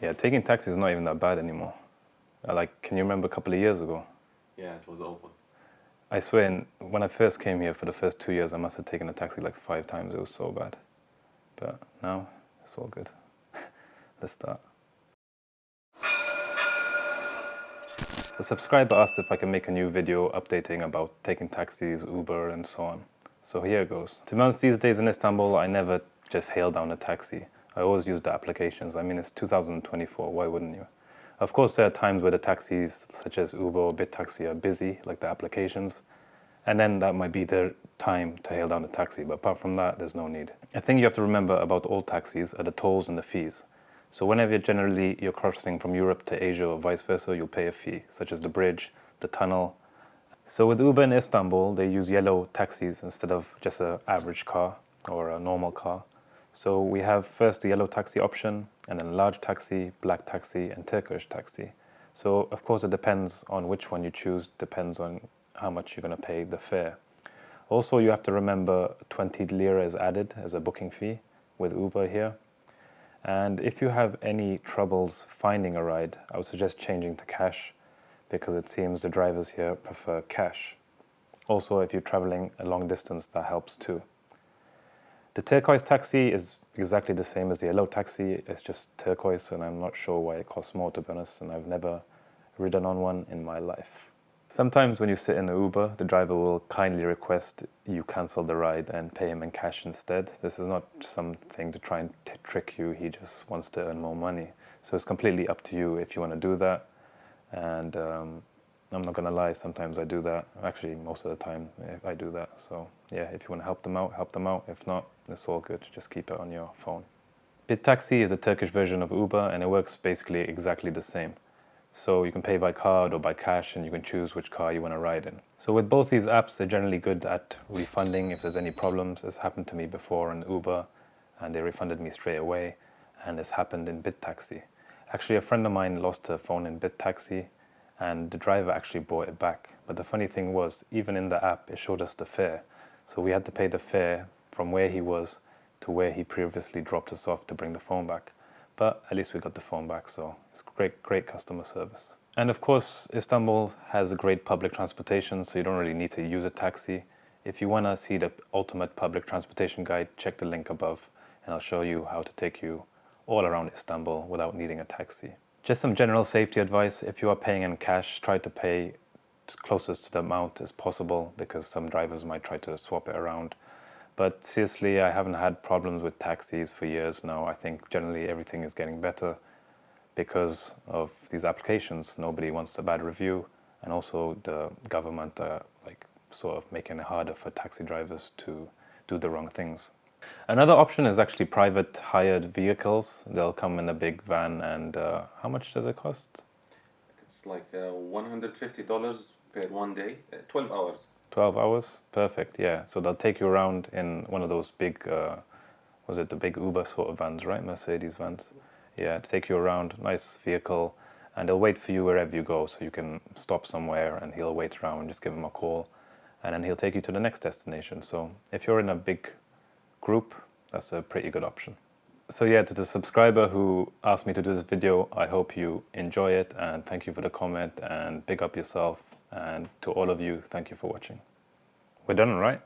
Yeah, taking taxi is not even that bad anymore. Like, can you remember a couple of years ago? Yeah, it was awful. I swear, when I first came here for the first 2 years, I must have taken a taxi like 5 times. It was so bad. But now, it's all good. Let's start. A subscriber asked if I can make a new video updating about taking taxis, Uber, and so on. So here goes. To be honest, these days in Istanbul, I never just hail down a taxi. I always use the applications. I mean, it's 2024, why wouldn't you? Of course, there are times where the taxis, such as Uber or Bitaksi, are busy, like the applications. And then that might be the time to hail down a taxi. But apart from that, there's no need. A thing you have to remember about all taxis are the tolls and the fees. So whenever you're crossing from Europe to Asia or vice versa, you'll pay a fee, such as the bridge, the tunnel. So with Uber in Istanbul, they use yellow taxis instead of just an average car or a normal car. So we have first the yellow taxi option, and then large taxi, black taxi, and Turkish taxi. So of course it depends on which one you choose, depends on how much you're going to pay the fare. Also, you have to remember 20 lira is added as a booking fee with Uber here. And if you have any troubles finding a ride, I would suggest changing to cash, because it seems the drivers here prefer cash. Also, if you're traveling a long distance, that helps too. The turquoise taxi is exactly the same as the yellow taxi. It's just turquoise, and I'm not sure why it costs more, to be honest, and I've never ridden on one in my life. Sometimes when you sit in an Uber, the driver will kindly request you cancel the ride and pay him in cash instead. This is not something to try and trick you. He just wants to earn more money. So it's completely up to you if you want to do that. And I'm not going to lie, sometimes I do that. Actually, most of the time I do that. So yeah, if you want to help them out, help them out. If not, it's all good. Just keep it on your phone. Bitaksi is a Turkish version of Uber, and it works basically exactly the same. So you can pay by card or by cash, and you can choose which car you want to ride in. So with both these apps, they're generally good at refunding if there's any problems. It's happened to me before in Uber, and they refunded me straight away. And it's happened in Bitaksi. Actually, a friend of mine lost her phone in Bitaksi, and the driver actually brought it back. But the funny thing was, even in the app, it showed us the fare. So we had to pay the fare from where he was to where he previously dropped us off to bring the phone back. But at least we got the phone back, so it's great customer service. And of course, Istanbul has a great public transportation, so you don't really need to use a taxi. If you want to see the ultimate public transportation guide, check the link above, and I'll show you how to take you all around Istanbul without needing a taxi. Just some general safety advice: if you are paying in cash, try to pay closest to the amount as possible, because some drivers might try to swap it around. But seriously, I haven't had problems with taxis for years now. I think generally everything is getting better because of these applications. Nobody wants a bad review, and also the government are sort of making it harder for taxi drivers to do the wrong things. Another option is actually private hired vehicles. They'll come in a big van, and how much does it cost? It's like $150 per one day, 12 hours. 12 hours? Perfect, yeah. So they'll take you around in one of those big, was it the big Uber sort of vans, right? Mercedes vans. Yeah, to take you around, nice vehicle, and they'll wait for you wherever you go, so you can stop somewhere and he'll wait around, just give him a call, and then he'll take you to the next destination. So if you're in a big group, that's a pretty good option. So yeah, to the subscriber who asked me to do this video, I hope you enjoy it, and thank you for the comment, and big up yourself. And to all of you, thank you for watching. We're done, right?